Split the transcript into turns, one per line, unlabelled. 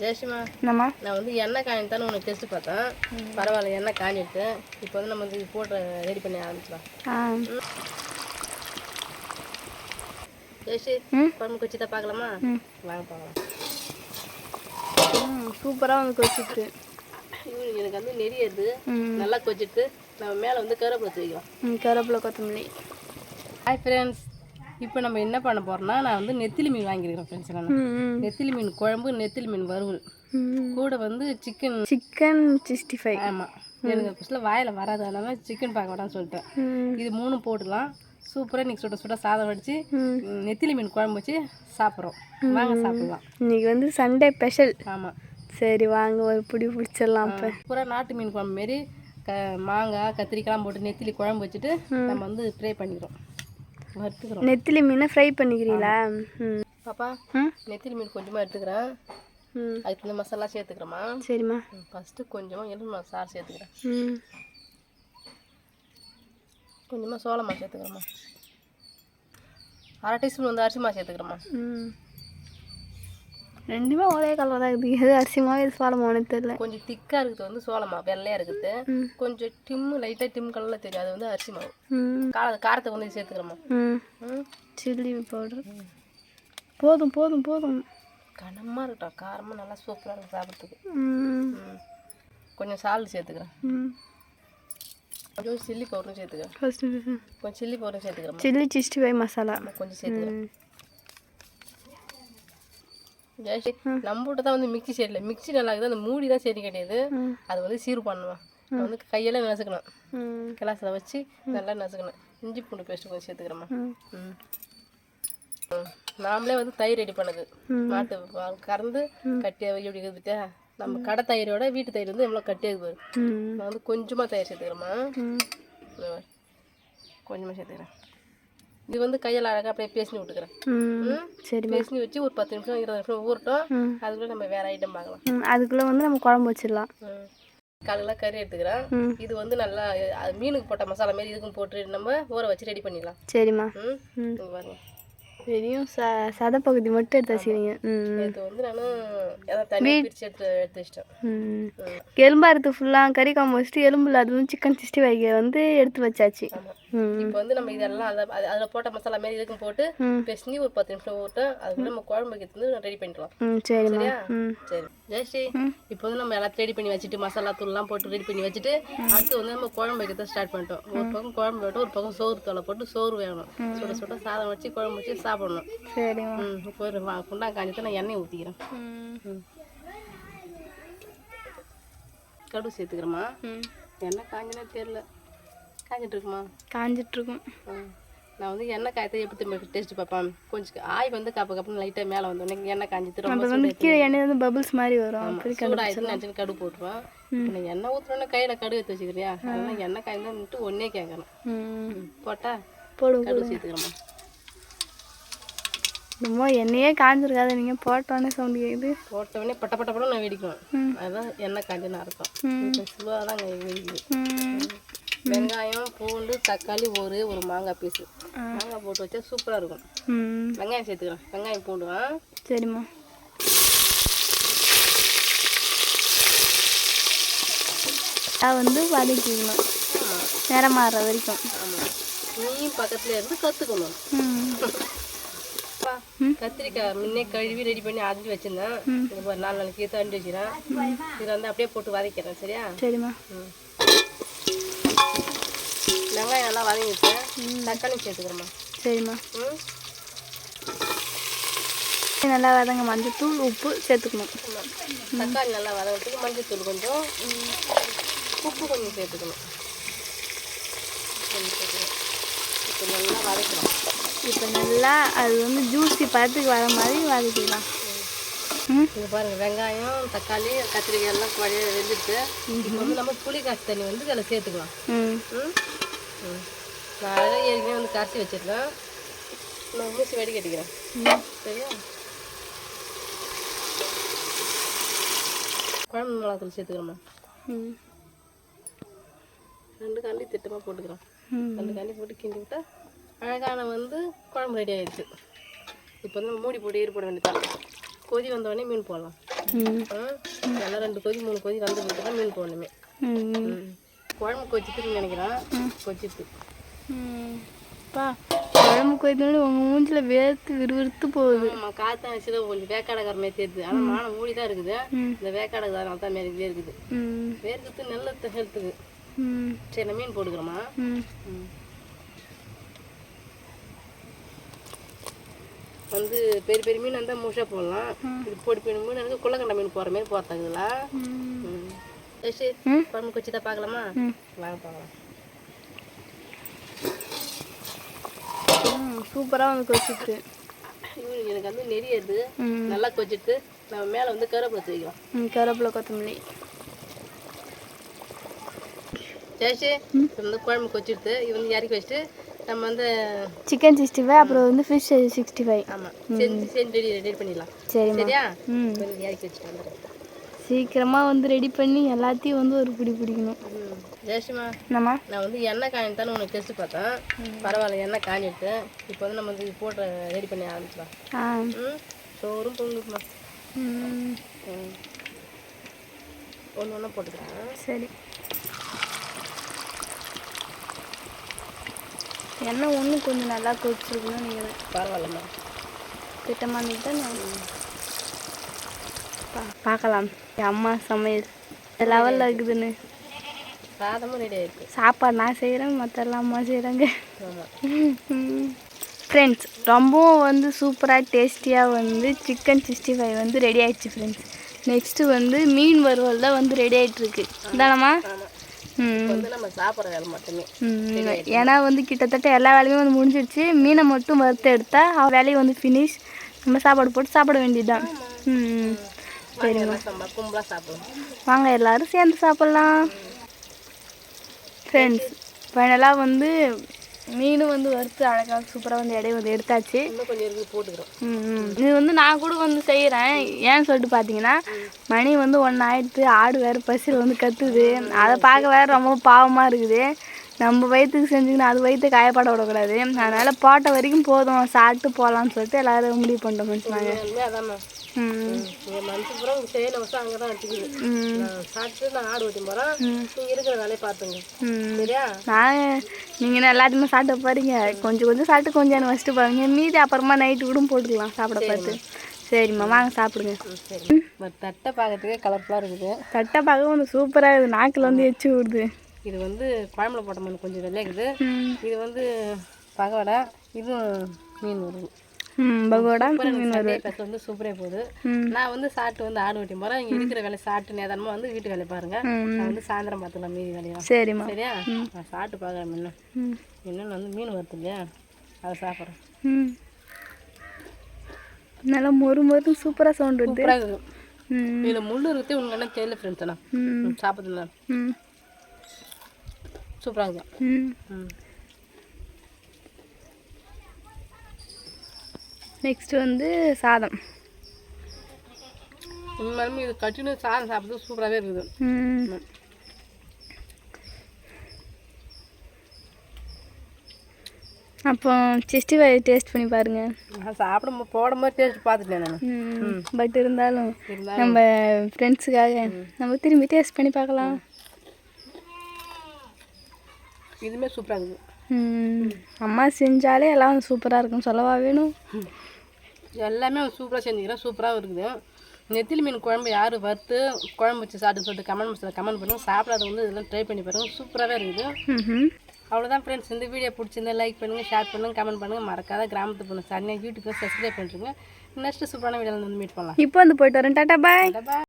ஜெயசிமா,
என்னம்மா?
நான் வந்து எண்ணெய் காய்த்தானு உனக்கு டெஸ்ட் பார்த்தேன். பரவாயில்ல, எண்ணெய் காஞ்சிட்டு இப்போ வந்து நம்ம வந்து போட்டு ரெடி பண்ணி ஆரம்பிச்சிடலாம். ஜெயசி, குழம்பு வச்சு தான் பார்க்கலாமா? வாங்க பார்க்கலாம்.
சூப்பராக வந்து கொச்சிட்டு
எனக்கு வந்து நெறியது நல்லா கொச்சிட்டு நம்ம மேலே வந்து கருவேப்பிலை தூக்கிக்கலாம்.
கருவேப்பிலை கொத்தமல்லி.
ஹாய் ஃப்ரெண்ட்ஸ், இப்போ நம்ம என்ன பண்ண போகிறோம்னா, நான் வந்து நெத்திலி மீன் வாங்கியிருக்கிறேன் ஃப்ரெண்ட்ஸ். நான் நெத்திலி மீன் குழம்பு, நெத்திலி மீன் வறுவல் கூட வந்து சிக்கன்
65.
ஆமாம், எனக்கு ஃபஸ்ட்டில் வாயில் வராது, அதனால சிக்கன் பார்க்க வேடான்னு சொல்லிட்டேன். இது 3 போட்டுக்கலாம். சூப்பராக இன்றைக்கி சுட சுட சாதம் வச்சு நெத்திலி மீன் குழம்பு வச்சு சாப்பிட்றோம். வாங்க சாப்பிட்லாம்.
இன்றைக்கி வந்து சண்டே ஸ்பெஷல்.
ஆமாம்,
சரி வாங்க ஒரு பிடிச்சிடலாம். இப்போ
பூரா நாட்டு மீன் குழம்பு மாரி மாங்காய் கத்திரிக்காய்லாம் போட்டு நெத்திலி குழம்பு வச்சுட்டு நம்ம வந்து ஃப்ரை பண்ணிக்கிறோம், வறுத்துக்கிறோம்.
நெத்திலி மீனை ஃப்ரை பண்ணிக்கிறீங்களா?
பாப்பா, நெத்திலி மீன் கொஞ்சமாக எடுத்துக்கிறேன். அதுக்கு இந்த மசாலா சேர்த்துக்கிறோமா?
சரிம்மா.
ஃபஸ்ட்டு கொஞ்சமாக எலும்பு சாறு சேர்த்துக்கிறேன். கொஞ்சமாக சோளமா சேர்த்துக்கிறோமா? 1/2 டீஸ்பூன் வந்து அரிசி மாவு சேர்த்துக்கிறோமா?
ரெண்டுமே ஒரே கலர் தான் இருக்குது. எது அரிசி மாவு எது சோளமானு தெரியல.
கொஞ்சம் திக்காக இருக்குது வந்து சோளமா, வெள்ளையாக இருக்குது. கொஞ்சம் லைட்டாக டிம் கலரில் தெரியும், அது வந்து அரிசி மாவு. காரத்தை வந்து சேர்த்துக்கிறோமா?
சில்லி பவுடர் போதும் போதும் போதும்.
கனமாக இருக்கட்டும், காரமாக நல்லா சூப்பராக இருக்கும் சாப்பிட்றதுக்கு. கொஞ்சம் சால்ட் சேர்த்துக்கிறேன். கொஞ்சம் சில்லி பவுடரும் சேர்த்துக்கிறேன். கொஞ்சம் சில்லி பவுடரும் சேர்த்துக்கிறேன்.
சில்லி 65 மசாலா
கொஞ்சம் சேர்த்துக்கிறேன். ஜெயஸ்ரீ, நம்ம வீட்டு தான் வந்து மிக்சி சரியில்லை. மிக்சி நல்லா இருக்குது, அந்த மூடி தான் சரி கிடையாது. அது வந்து சீர் பண்ணுவேன். வந்து கையெல்லாம் நசுக்கணும், கிளாஸில் வச்சு நல்லா நசுக்கணும். இஞ்சி பூண்டு பேஸ்ட்டு கொஞ்சம் சேர்த்துக்கிறோமா? நாமளே வந்து தயிர் ரெடி பண்ணுது, மாட்டு கறந்து கட்டியாக எப்படி இருக்குது பற்றியா? நம்ம கடை தயிரோட வீட்டு தயிர் வந்து எவ்வளோ கட்டியாக இருக்குது. நான் வந்து கொஞ்சமாக தயிர் சேர்த்துக்கிறோமா? கொஞ்சமாக சேர்த்துக்கிறேன். இது வந்து கையில் அழகாக அப்படியே பேசினி விட்டுக்கிறேன்.
சரி,
பேசினி வச்சு ஒரு 10 நிமிஷம் 20 நிமிஷம் ஊறட்டும். அதுக்குள்ளே நம்ம வேறு ஐட்டம் பார்க்கலாம்.
அதுக்குள்ளே வந்து நம்ம குழம்பு வச்சிடலாம்.
காலையில் கறி எடுத்துக்கிறேன். இது வந்து நல்லா மீனுக்கு போட்ட மசாலா மாரி இதுக்கும் போட்டு நம்ம ஊற வச்சு ரெடி பண்ணிடலாம்.
சரிம்மா.
பாருங்க,
வெறும் சதப்பகுதி மட்டும் எடுத்து வச்சுக்கிறீங்க.
இது வந்து நான் தனியாக பிரித்து எடுத்து வச்சிட்டேன்.
எலும்பாரத்து ஃபுல்லாக கறி காம்பு வச்சுட்டு எலும்புல அது வந்து சிக்கன் 65 வந்து எடுத்து வச்சாச்சு.
இப்போ வந்து நம்ம இதெல்லாம் அதில் போட்ட மசாலா மாரி இதுக்கும் போட்டு பேசி ஒரு 10 நிமிஷம் ஊட்டேன். அதுக்குள்ள நம்ம குழம்பு வைக்கிறது வந்து ரெடி பண்ணிக்கலாம். சரியா? சரி ஜெயஸ்ரீ, இப்போ வந்து நம்ம எல்லாத்தையும் ரெடி பண்ணி வச்சுட்டு மசாலா தூள்லாம் போட்டு ரெடி பண்ணி வச்சுட்டு அடுத்து வந்து நம்ம குழம்பு வைக்கிறத ஸ்டார்ட் பண்ணிட்டோம். ஒரு பக்கம் குழம்பு போட்டு ஒரு பக்கம் சோறு தோலை போட்டு சோறு வேணும். சுட சுட சாதம் வச்சு குழம்பு வச்சு சாப்பிடணும்.
சரி.
இப்போ ஒரு குண்டா காஞ்சிட்டு நான் எண்ணெய் ஊற்றிக்கிறேன். கடுகு சேர்த்துக்கிறேம்மா. எண்ணெய் காஞ்சினே தெரியல, காஞ்சிட்டு இருக்குமா?
காஞ்சிட்டு இருக்கும்.
நான் வந்து எண்ணெய் காயத்தை எப்படி டேஸ்ட் பார்ப்பேன். கொஞ்சம் ஆய் வந்து கப்புன்னு லைட்டாக மேலே வந்தோடனே எண்ணெய் காஞ்சிட்டு ரொம்ப
கீழே எண்ணெய் வந்து பபிள்ஸ் மாதிரி வரும்.
சூடாயிடுச்சுன்னு நினச்சி கடுகு போட்டுருவேன். இப்போ எண்ணெய் ஊற்றுறோன்னா கையில் கடுகு எடுத்து வச்சுக்கிறியா? அதனால் எண்ணெய் காய்ந்து ஒன்றே கேட்கணும். போட்டா போடுவோம். கடுகு சேர்த்துக்கிறோம்மா.
என்னமோ எண்ணெயே காஞ்சிருக்காது, நீங்கள் போட்டோன்னே சவுண்டு கேட்குது.
போட்டோடனே பட்ட பட்டப்படம் நான் வெடிக்கணும். அதுதான் எண்ணெய் காஞ்சுன்னு அர்த்தம். ஸ்லோவாக தான் வெடிக்குது. வெங்காயம், பூண்டு, தக்காளி, ஒரு மாங்காய் பீஸு மாங்காய் போட்டு வச்சா சூப்பராக இருக்கும். வெங்காயம் சேர்த்துக்கிறேன். வெங்காயம் பூண்டுவா?
சரிம்மா. வந்து வதக்கிக்கணும் நேரம் மாறுற வரைக்கும்.
ஆமாம், நீ பக்கத்தில் இருந்து கற்றுக்கணும். கத்திரிக்காய் முன்னே கழுவி ரெடி பண்ணி அரிஞ்சு வச்சிருந்தேன். ஒரு 4 நாளைக்கு எடுத்து அரிஞ்சு வச்சுக்கிறேன். இதில் வந்து அப்படியே போட்டு வதக்கிறேன். சரியா?
சரிம்மா.
வெங்காயம் நல்லா வதங்கிட்டேன். தக்காளி சேர்த்துக்கிறேம்மா.
சரிம்மா. நல்லா வதங்க மஞ்சத்தூள் உப்பு சேர்த்துக்கணும்.
தக்காளி நல்லா வதங்கிறதுக்கு மஞ்சத்தூள் கொஞ்சம், உப்பு கொஞ்சம் சேர்த்துக்கணும். இப்போ நல்லா வதக்கணும்.
இப்போ நல்லா அது வந்து ஜூஸி பழத்துக்கு வர மாதிரி வதக்கிடலாம்.
இது பாருங்கள், வெங்காயம், தக்காளி, கத்திரிக்காய் எல்லாம் வெந்துட்டு இப்போ வந்து நம்ம புளி காய்ச்சி தண்ணி வந்து இதில் சேர்த்துக்கலாம். நான் அழகாக ஏற்கனவே வந்து கரைச்சி வச்சிருக்கேன். நான் ஊசி வெடி கட்டிக்கிறேன். சரியா? குழம்பு மிளகாத்தூள் சேர்த்துக்கிறோம்மா. 2 கல்லி திட்டமாக போட்டுக்கிறோம். 2 கல்லி போட்டு கிண்டி விட்டால் அழகான வந்து குழம்பு ரெடி ஆகிடுச்சு. இப்போ வந்து மூடி போட்டு ஏறி போட வேண்டியதான். கொதி வந்தோடனே மீன் போடலாம். எல்லாம் 2 கொதி 3 கொதி வந்து போட்டு தான் மீன் போடணுமே. குழம்பு கொச்சிட்டுன்னு நினைக்கிறேன். கொச்சிட்டு
பா குழம்பு கொதினோட உங்கள் மூஞ்சில் வேர்த்து விறுவிறுத்து போகுது.
ஆமாம், காற்று வச்சுல கொஞ்சம் வேக்காடக்கார மாதிரி தெரியுது. ஆனால் மானம் மூடி தான் இருக்குது. இந்த வேக்காடக்கார தான் மாரி வேர்க்குது. வேர்க்குது நல்ல ஹெல்த்துக்கு. சரி, நான் மீன் போட்டுக்கிறோமா? வந்து பெரிய பெரிய மீன் இருந்தால் முழுசாக போடலாம். இது பொடி பெரிய மீன் எனக்கு குள்ளக்கண்டை மீன் போகிற மாதிரி போகிறதுங்களா? சரி, குழம்பு கொச்சி தான் பார்க்கலாமா? வாங்க பார்க்கலாம்.
சூப்பராக வந்து கொச்சிட்டு
எனக்கு வந்து நெறியது நல்லா கொச்சிட்டு நம்ம மேலே வந்து கருவேப்பிலை தூக்கிக்கலாம்.
கருவேப்பிலை கொத்தமல்லி
ஜெயஸ்ரீ வந்து குழம்பு கொச்சிட்டு இது வந்து இறக்கி வச்சுட்டு நம்ம வந்து
சிக்கன் 65 அப்புறம் வந்து ஃபிஷ் 65.
ஆமாம், செஞ்சு ரெடி பண்ணிடலாம். சரியா? இறக்கி வச்சுட்டு வந்துடுறேன்.
சீக்கிரமாக வந்து ரெடி பண்ணி எல்லாத்தையும் வந்து ஒரு பிடி பிடிக்கணும்.
ஜெயஸ்ரீமா,
என்னம்மா?
நான் வந்து எண்ணெய் காய்த்தானு உனக்கு டெஸ்ட் பார்த்தேன். பரவாயில்ல, எண்ணெய் காஞ்சிட்டு இப்போ வந்து நம்ம வந்து போட்டு ரெடி பண்ணி ஆரம்பிச்சிடலாம். சோறும் பொங்குமா? ஒன்று ஒன்றா போட்டுக்கிறேன்.
சரி, எண்ணெய் ஒன்றும் கொஞ்சம் நல்லா கொதிச்சிருக்கணும். நீங்கள்
பரவாயில்லம்மா,
திட்டமாக இருந்துட்டு பார்க்கலாம். அம்மா சமையல் லெவலில் இருக்குதுன்னு.
சாதமும் ரெடி ஆயிருக்கு.
சாப்பாடு நான் செய்கிறேன், மற்ற எல்லாம் அம்மா செய்கிறாங்க. ஃப்ரெண்ட்ஸ், ரொம்பவும் வந்து சூப்பராக டேஸ்டியாக வந்து சிக்கன் 65 வந்து ரெடி ஆகிடுச்சு ஃப்ரெண்ட்ஸ். நெக்ஸ்ட்டு வந்து மீன் வறுவல் தான் வந்து ரெடி ஆகிட்டுருக்கு. இதானம்மா?
நம்ம சாப்பிட்ற வேலை மட்டுமே.
ஏன்னா வந்து கிட்டத்தட்ட எல்லா வேலையுமே வந்து முடிஞ்சிடுச்சு. மீனை மட்டும் வறுத்து எடுத்தால் வேலையை வந்து ஃபினிஷ். நம்ம சாப்பாடு போட்டு சாப்பிட வேண்டியதுதான். சரிம்மா,
கும்பலாக சாப்பிடலாம்.
வாங்க எல்லோரும் சேர்ந்து சாப்பிட்லாம். ஃப்ரெண்ட்ஸ், ஃபைனலாக வந்து மீனும் வந்து வறுத்து அழகாக சூப்பராக வந்து இடையே வந்து எடுத்தாச்சு.
இன்னும் கொஞ்சம் இருக்குது, போட்டுக்கிறோம்.
இது வந்து நான் கூட வந்து செய்கிறேன். ஏன்னு சொல்லிட்டு பார்த்தீங்கன்னா, மணி வந்து 1 ஆயிடுத்து. ஆடு வேறு பசியில் வந்து கத்துது. அதை பார்க்க வேறு ரொம்ப பாவமாக இருக்குது. நம்ம வயிற்றுக்கு செஞ்சுக்கணும், அது வயிற்று காயப்பட விடக்கூடாது. அதனால் போட்ட வரைக்கும் போதும், சாப்பிட்டு போகலான்னு சொல்லிட்டு எல்லோரும் முடிவு பண்ணிட்டோம் ஃப்ரெண்ட்ஸ். நாங்கள்
மனசுப்புறம் செயல வச்சு அங்கே தான் வச்சுக்குது. சாப்பிட்டு நான் ஆடு ஓட்டி போகிறேன். நீங்கள் இருக்கிற வேலையை பார்த்துங்க. சரியா?
நீங்கள் எல்லாத்தையுமே சாப்பிட்டு போகிறீங்க. கொஞ்சம் கொஞ்சம் சாப்பிட்டு கொஞ்சம் வச்சுட்டு போகிறீங்க. மீதி அப்புறமா நைட்டு கூட போட்டுக்கலாம் சாப்பிட பார்த்து. சரிம்மா, வாங்க சாப்பிடுங்க.
சரி, தட்டை பார்க்கறதுக்கே கலர்ஃபுல்லாக இருக்குது.
தட்டை பார்க்க வந்து சூப்பராக இருக்குது. நாக்கில் வந்து எச்சு விடுது.
இது வந்து குழம்புல போட்ட மாதிரி கொஞ்சம் வெள்ளைக்குது. இது வந்து பகோடா, இதுவும் மீன் வருது.
பகோடா
வந்து சூப்பரே போகுது. நான் வந்து சாப்பிட்டு வந்து ஆடு ஓட்டி போகிறேன். இங்கே இருக்கிற வேலை சாப்பிட்டு நேரமாக வந்து வீட்டு வேலை பாருங்க. நான் வந்து சாயந்தரம் பார்த்துக்கலாம் மீதி வேலையா.
சரிம்மா, சரியா?
நான் சாப்பிட்டு பார்க்குறேன். இன்னும் வந்து மீன் வருது இல்லையா, அதை சாப்பிட்றேன்.
நல்லா மொறு மொறு சூப்பராக சவுண்ட் வருது.
சூப்பராக இருக்குது. இதில் முள்ளு இருக்குது உங்களுக்கு என்ன தெரியல ஃப்ரெண்ட்ஸ். நான் சாப்பிட்றதுல சூப்பராக இருக்குது.
நெக்ஸ்ட் வந்து சாதம்.
உண்மையுமே இது கட்டினு சாதம் சாப்பிட்றது சூப்பராகவே இருக்குது.
அப்போ 65 டேஸ்ட் பண்ணி பாருங்க.
நான் சாப்பிட போடும்போது டேஸ்ட் பார்த்துட்டேன் நான்.
பட் இருந்தாலும் நம்ம ஃப்ரெண்ட்ஸுக்காக நம்ம திரும்பி டேஸ்ட் பண்ணி பார்க்கலாம்.
இதுவுமே சூப்பராக இருக்குது.
அம்மா செஞ்சாலே எல்லாம் சூப்பராக இருக்குன்னு சொல்லவா வேணும்.
எல்லாமே சூப்பராக செஞ்சுக்கிறேன். சூப்பராகவும் இருக்குது. நெத்திலி மீன் குழம்பு யார் வறுத்து குழம்பு வச்சு சாப்பிட்டுன்னு சொல்லிட்டு கமெண்ட் பண்ணுவோம். சாப்பிடாத வந்து இதெல்லாம் ட்ரை பண்ணி பாருங்கள். சூப்பராகவே இருக்குது. அவ்வளோதான் ஃப்ரெண்ட்ஸ். இந்த வீடியோ பிடிச்சிருந்தா லைக் பண்ணுங்கள், ஷேர் பண்ணுங்கள், கமெண்ட் பண்ணுங்கள். மறக்காத கிராமத்து பொண்ணு சரியாக யூடியூப்பில் சப்ஸ்கிரைப் பண்ணிட்டுருங்க. நெக்ஸ்ட்டு சூப்பரான வீடியோவில் வந்து மீட் பண்ணலாம்.
இப்போ வந்து போயிட்டு வரேன். டாட்டா பாய்.